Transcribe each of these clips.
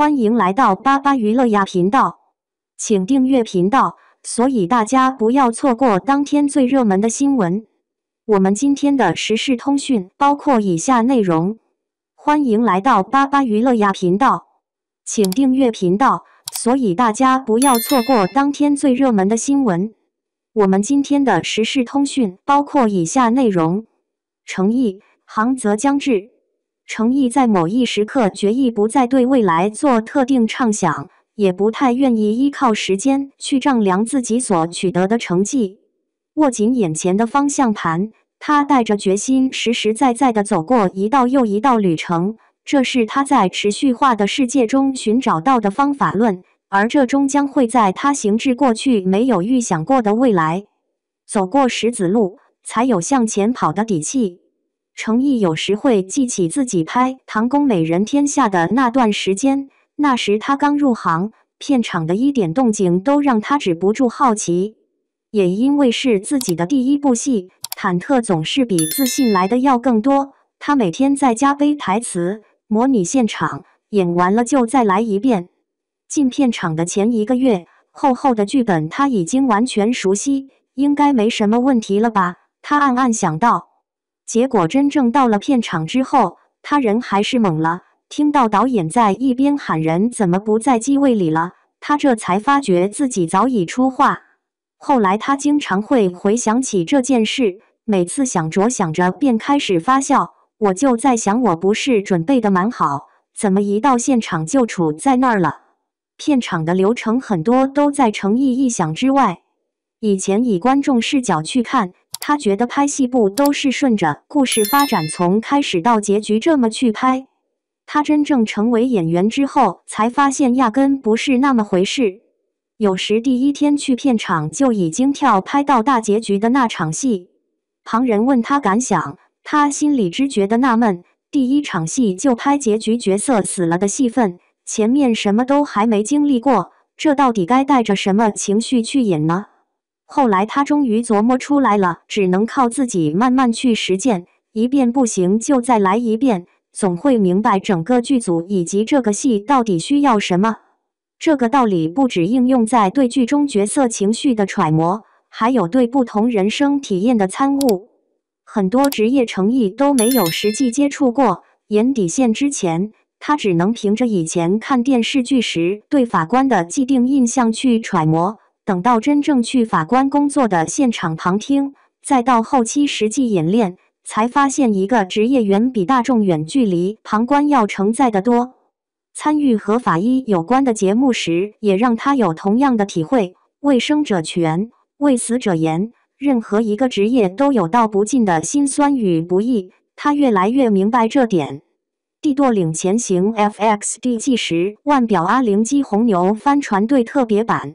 欢迎来到巴巴娱乐呀频道，请订阅频道，所以大家不要错过当天最热门的新闻。我们今天的时事通讯包括以下内容：欢迎来到巴巴娱乐呀频道，请订阅频道，所以大家不要错过当天最热门的新闻。我们今天的时事通讯包括以下内容：诚意，航则将至。诚意在某一时刻决意不再对未来做特定畅想，也不太愿意依靠时间去丈量自己所取得的成绩。握紧眼前的方向盘，他带着决心实实在在地走过一道又一道旅程，这是他在持续化的世界中寻找到的方法论，而这终将会在他行至过去没有预想过的未来。走过石子路，才有向前跑的底气。诚意有时会记起自己拍《唐宫美人天下》的那段时间，那时他刚入行，片场的一点动静都让他止不住好奇。也因为是自己的第一部戏，忐忑总是比自信来的要更多。他每天在家背台词，模拟现场，演完了就再来一遍。进片场的前1个月，厚厚的剧本他已经完全熟悉，应该没什么问题了吧？他暗暗想到。结果真正到了片场之后，他人还是懵了。听到导演在一边喊人怎么不在机位里了，他这才发觉自己早已出话。后来他经常会回想起这件事，每次想着想着便开始发笑。我就在想，我不是准备的蛮好，怎么一到现场就处在那儿了？片场的流程很多都在诚意意想之外。以前以观众视角去看，他觉得拍戏部都是顺着故事发展从开始到结局这么去拍。他真正成为演员之后，才发现压根不是那么回事。有时第一天去片场就已经跳拍到大结局的那场戏。旁人问他感想，他心里只觉得纳闷，第一场戏就拍结局角色死了的戏份，前面什么都还没经历过，这到底该带着什么情绪去演呢？后来他终于琢磨出来了，只能靠自己慢慢去实践，一遍不行就再来一遍，总会明白整个剧组以及这个戏到底需要什么。这个道理不只应用在对剧中角色情绪的揣摩，还有对不同人生体验的参悟。很多职业诚意都没有实际接触过，演底线之前，他只能凭着以前看电视剧时对法官的既定印象去揣摩。等到真正去法官工作的现场旁听，再到后期实际演练，才发现一个职业远比大众远距离旁观要承载得多。参与和法医有关的节目时，也让他有同样的体会：为生者权，为死者言。任何一个职业都有道不尽的辛酸与不易，他越来越明白这点。帝舵岭前行 FXD 纪实腕表阿灵机红牛帆船队特别版。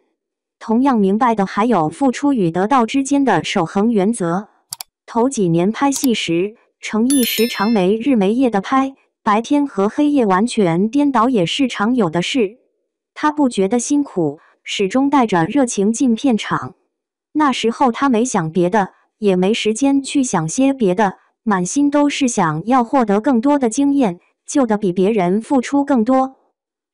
同样明白的还有付出与得到之间的守恒原则。头几年拍戏时，诚意时常没日没夜的拍，白天和黑夜完全颠倒也是常有的事。他不觉得辛苦，始终带着热情进片场。那时候他没想别的，也没时间去想些别的，满心都是想要获得更多的经验，就得比别人付出更多。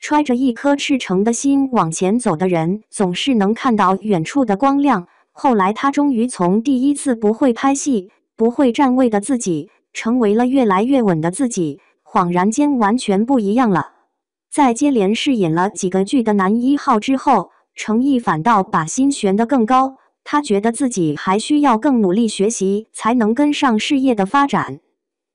揣着一颗赤诚的心往前走的人，总是能看到远处的光亮。后来他终于从第一次不会拍戏、不会站位的自己，成为了越来越稳的自己，恍然间完全不一样了。在接连饰演了几个剧的男1号之后，诚意反倒把心悬得更高，他觉得自己还需要更努力学习，才能跟上事业的发展。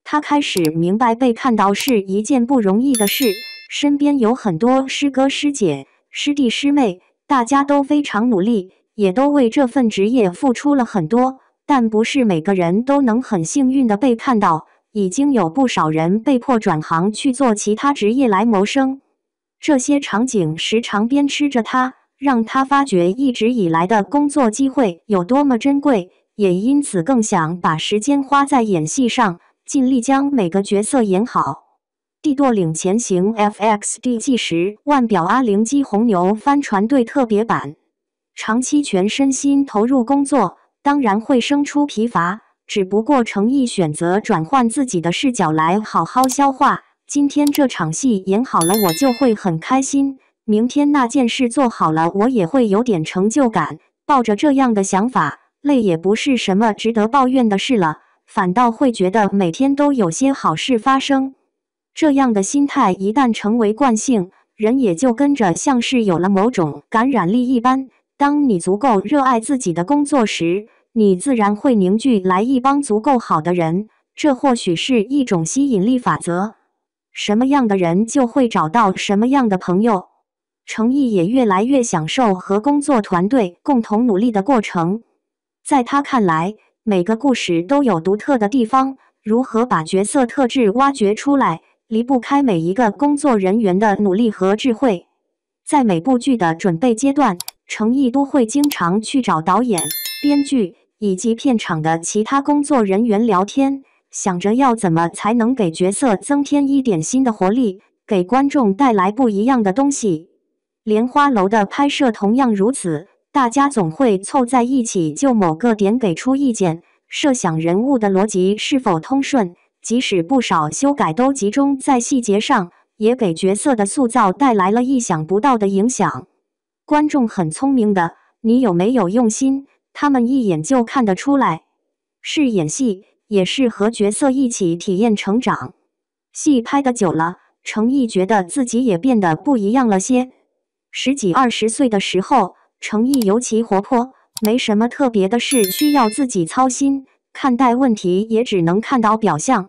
他开始明白被看到是一件不容易的事。身边有很多师哥师姐、师弟师妹，大家都非常努力，也都为这份职业付出了很多，但不是每个人都能很幸运的被看到，已经有不少人被迫转行去做其他职业来谋生。这些场景时常鞭笞着他，让他发觉一直以来的工作机会有多么珍贵，也因此更想把时间花在演戏上，尽力将每个角色演好。帝舵岭前行 FXD 纪实腕表阿灵机红牛帆船队特别版。长期全身心投入工作，当然会生出疲乏，只不过诚意选择转换自己的视角来好好消化，今天这场戏演好了，我就会很开心；明天那件事做好了，我也会有点成就感。抱着这样的想法，累也不是什么值得抱怨的事了，反倒会觉得每天都有些好事发生。这样的心态一旦成为惯性，人也就跟着像是有了某种感染力一般。当你足够热爱自己的工作时，你自然会凝聚来一帮足够好的人，这或许是一种吸引力法则。什么样的人就会找到什么样的朋友。程毅也越来越享受和工作团队共同努力的过程。在他看来，每个故事都有独特的地方，如何把角色特质挖掘出来，离不开每一个工作人员的努力和智慧。在每部剧的准备阶段，程毅都会经常去找导演、编剧以及片场的其他工作人员聊天，想着要怎么才能给角色增添一点新的活力，给观众带来不一样的东西。莲花楼的拍摄同样如此，大家总会凑在一起就某个点给出意见，设想人物的逻辑是否通顺，即使不少修改都集中在细节上，也给角色的塑造带来了意想不到的影响。观众很聪明的，你有没有用心，他们一眼就看得出来。是演戏，也是和角色一起体验成长。戏拍得久了，程毅觉得自己也变得不一样了些。10几20岁的时候，程毅尤其活泼，没什么特别的事需要自己操心，看待问题也只能看到表象。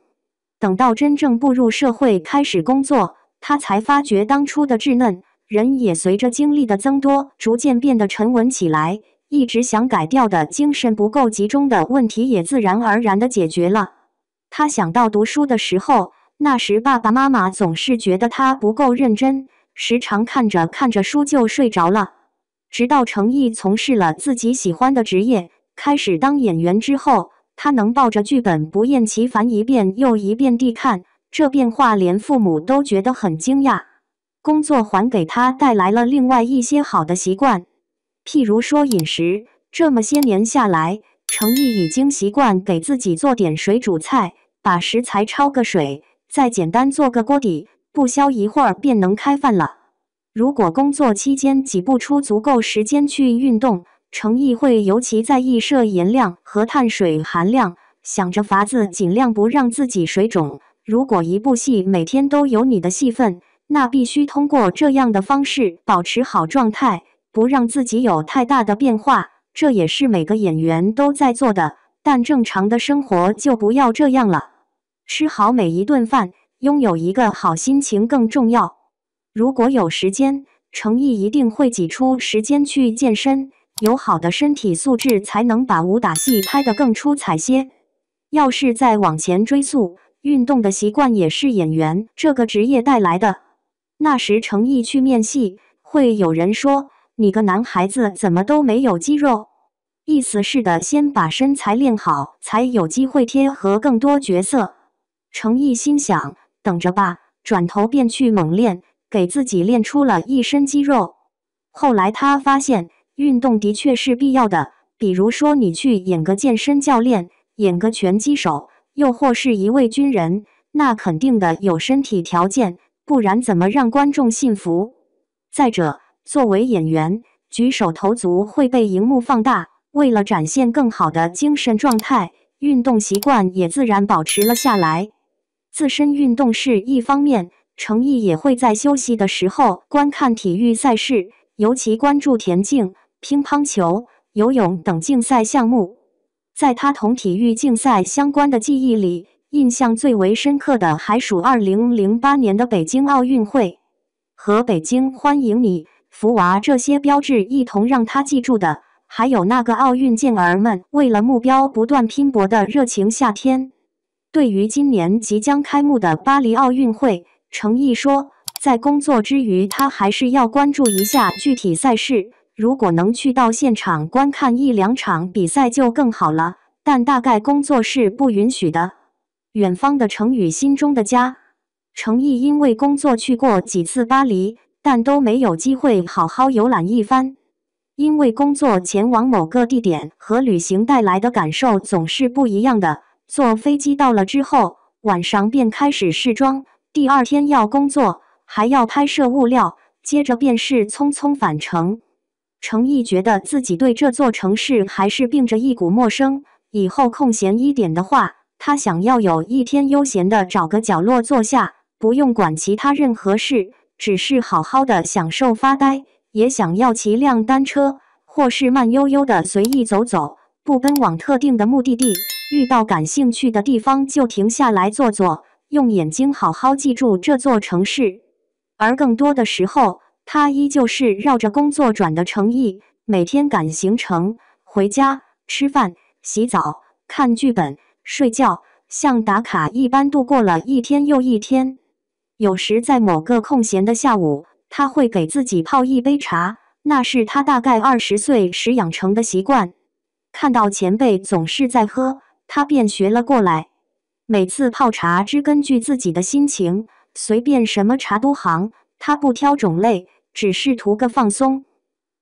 等到真正步入社会开始工作，他才发觉当初的稚嫩，人也随着经历的增多，逐渐变得沉稳起来，一直想改掉的精神不够集中的问题也自然而然地解决了。他想到读书的时候，那时爸爸妈妈总是觉得他不够认真，时常看着看着书就睡着了。直到程毅从事了自己喜欢的职业，开始当演员之后，他能抱着剧本不厌其烦一遍又一遍地看，这变化连父母都觉得很惊讶。工作还给他带来了另外一些好的习惯，譬如说饮食，这么些年下来，程毅已经习惯给自己做点水煮菜，把食材焯个水，再简单做个锅底，不消一会儿便能开饭了。如果工作期间挤不出足够时间去运动，程毅会尤其在意摄盐量和碳水含量，想着法子尽量不让自己水肿。如果一部戏每天都有你的戏份，那必须通过这样的方式保持好状态，不让自己有太大的变化。这也是每个演员都在做的，但正常的生活就不要这样了。吃好每一顿饭，拥有一个好心情更重要。如果有时间，程毅一定会挤出时间去健身，有好的身体素质才能把武打戏拍得更出彩些。要是再往前追溯，运动的习惯也是演员这个职业带来的。那时程毅去面戏，会有人说，你个男孩子怎么都没有肌肉？意思是的，先把身材练好，才有机会贴合更多角色。程毅心想，等着吧，转头便去猛练，给自己练出了一身肌肉。后来他发现，运动的确是必要的，比如说你去演个健身教练，演个拳击手，又或是一位军人，那肯定的有身体条件，不然怎么让观众信服？再者，作为演员，举手投足会被荧幕放大，为了展现更好的精神状态，运动习惯也自然保持了下来。自身运动是一方面，程毅也会在休息的时候观看体育赛事，尤其关注田径、乒乓球、游泳等竞赛项目。在他同体育竞赛相关的记忆里，印象最为深刻的还属2008年的北京奥运会，和北京欢迎你、福娃这些标志一同让他记住的，还有那个奥运健儿们为了目标不断拼搏的热情夏天。对于今年即将开幕的巴黎奥运会，程毅说，在工作之余，他还是要关注一下具体赛事，如果能去到现场观看1-2场比赛就更好了，但大概工作是不允许的。远方的程宇心中的家，程毅因为工作去过几次巴黎，但都没有机会好好游览一番。因为工作前往某个地点和旅行带来的感受总是不一样的，坐飞机到了之后，晚上便开始试妆，第二天要工作，还要拍摄物料，接着便是匆匆返程。程毅觉得自己对这座城市还是并着一股陌生，以后空闲一点的话，他想要有一天悠闲的找个角落坐下，不用管其他任何事，只是好好的享受发呆。也想要骑辆单车，或是慢悠悠的随意走走，不奔往特定的目的地，遇到感兴趣的地方就停下来坐坐，用眼睛好好记住这座城市。而更多的时候，他依旧是绕着工作转的程毅，每天赶行程，回家吃饭、洗澡、看剧本、睡觉，像打卡一般度过了一天又一天。有时在某个空闲的下午，他会给自己泡一杯茶，那是他大概20岁时养成的习惯。看到前辈总是在喝，他便学了过来。每次泡茶只根据自己的心情，随便什么茶都行，他不挑种类，只是图个放松。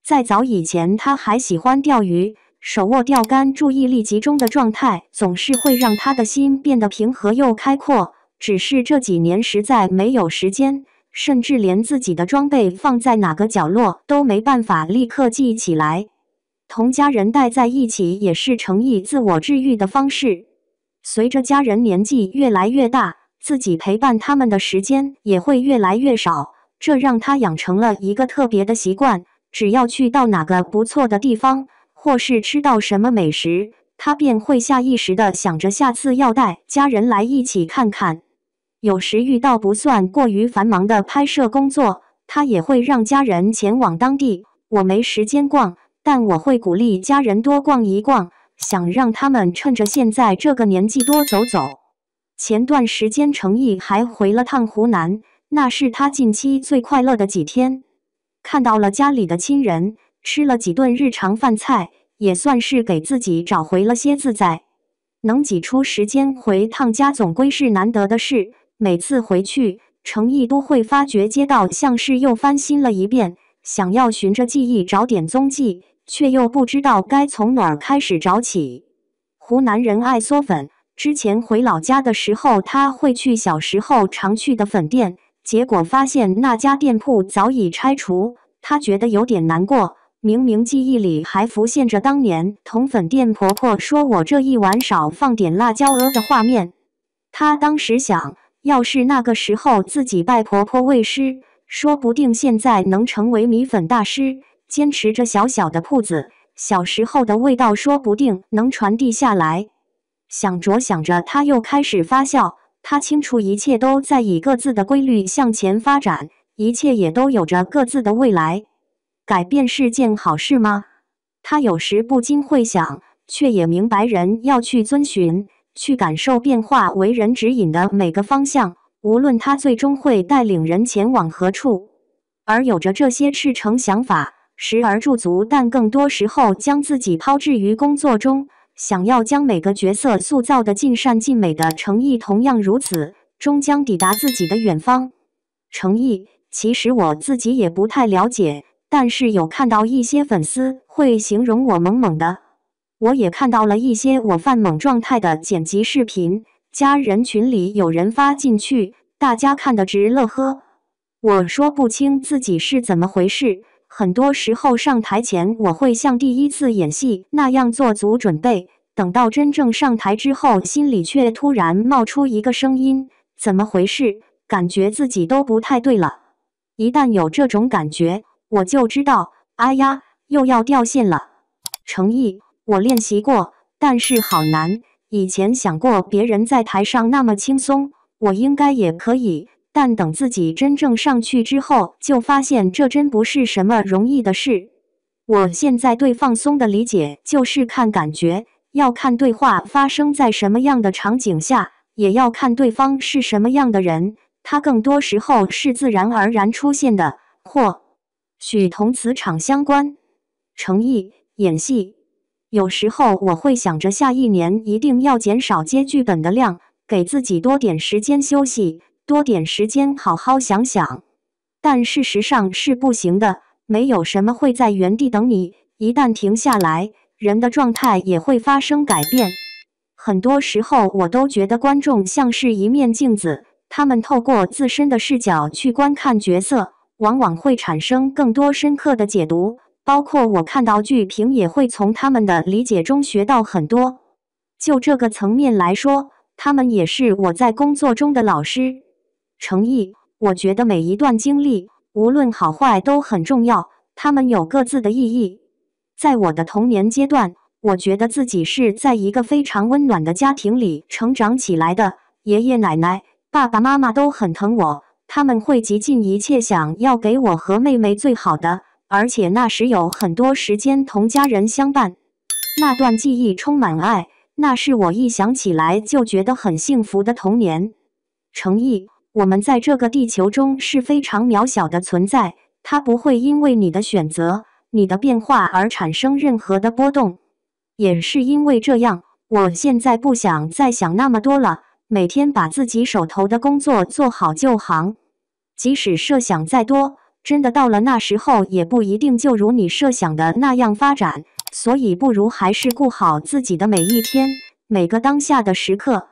在早以前，他还喜欢钓鱼，手握钓竿，注意力集中的状态总是会让他的心变得平和又开阔。只是这几年实在没有时间，甚至连自己的装备放在哪个角落都没办法立刻记忆起来。同家人待在一起也是程毅自我治愈的方式。随着家人年纪越来越大，自己陪伴他们的时间也会越来越少，这让他养成了一个特别的习惯，只要去到哪个不错的地方，或是吃到什么美食，他便会下意识地想着下次要带家人来一起看看。有时遇到不算过于繁忙的拍摄工作，他也会让家人前往当地。我没时间逛，但我会鼓励家人多逛一逛，想让他们趁着现在这个年纪多走走。前段时间程毅还回了趟湖南，那是他近期最快乐的几天。看到了家里的亲人，吃了几顿日常饭菜，也算是给自己找回了些自在。能挤出时间回趟家总归是难得的事。每次回去，程毅都会发觉街道像是又翻新了一遍，想要循着记忆找点踪迹，却又不知道该从哪儿开始找起。湖南人爱嗦粉，之前回老家的时候，他会去小时候常去的粉店，结果发现那家店铺早已拆除，他觉得有点难过。明明记忆里还浮现着当年同粉店婆婆说我这一碗少放点辣椒的画面。他当时想，要是那个时候自己拜婆婆为师，说不定现在能成为米粉大师。坚持着小小的铺子，小时候的味道说不定能传递下来。想着想着，他又开始发笑。他清楚一切都在以各自的规律向前发展，一切也都有着各自的未来。改变是件好事吗？他有时不禁会想，却也明白人要去遵循，去感受变化为人指引的每个方向，无论他最终会带领人前往何处。而有着这些赤诚想法，时而驻足，但更多时候将自己抛掷于工作中，想要将每个角色塑造的尽善尽美的程毅同样如此，终将抵达自己的远方。程毅，其实我自己也不太了解，但是有看到一些粉丝会形容我猛猛的。我也看到了一些我犯猛状态的剪辑视频，家人群里有人发进去，大家看得直乐呵。我说不清自己是怎么回事，很多时候上台前我会像第一次演戏那样做足准备，等到真正上台之后，心里却突然冒出一个声音，怎么回事？感觉自己都不太对了。一旦有这种感觉，我就知道，哎呀，又要掉线了。程毅，我练习过，但是好难。以前想过别人在台上那么轻松，我应该也可以，但等自己真正上去之后，就发现这真不是什么容易的事。我现在对放松的理解就是看感觉，要看对话发生在什么样的场景下，也要看对方是什么样的人，它更多时候是自然而然出现的，或许同磁场相关。程毅，演戏，有时候我会想着下一年一定要减少接剧本的量，给自己多点时间休息，多点时间好好想想。但事实上是不行的，没有什么会在原地等你，一旦停下来，人的状态也会发生改变。很多时候我都觉得观众像是一面镜子，他们透过自身的视角去观看角色，往往会产生更多深刻的解读。包括我看到剧评，也会从他们的理解中学到很多。就这个层面来说，他们也是我在工作中的老师。诚意，我觉得每一段经历，无论好坏都很重要，他们有各自的意义。在我的童年阶段，我觉得自己是在一个非常温暖的家庭里成长起来的，爷爷奶奶、爸爸妈妈都很疼我，他们会极尽一切想要给我和妹妹最好的，而且那时有很多时间同家人相伴。那段记忆充满爱，那是我一想起来就觉得很幸福的童年。诚意，我们在这个地球中是非常渺小的存在，它不会因为你的选择、你的变化而产生任何的波动。也是因为这样，我现在不想再想那么多了，每天把自己手头的工作做好就行。即使设想再多，真的到了那时候也不一定就如你设想的那样发展，所以不如还是顾好自己的每一天，每个当下的时刻。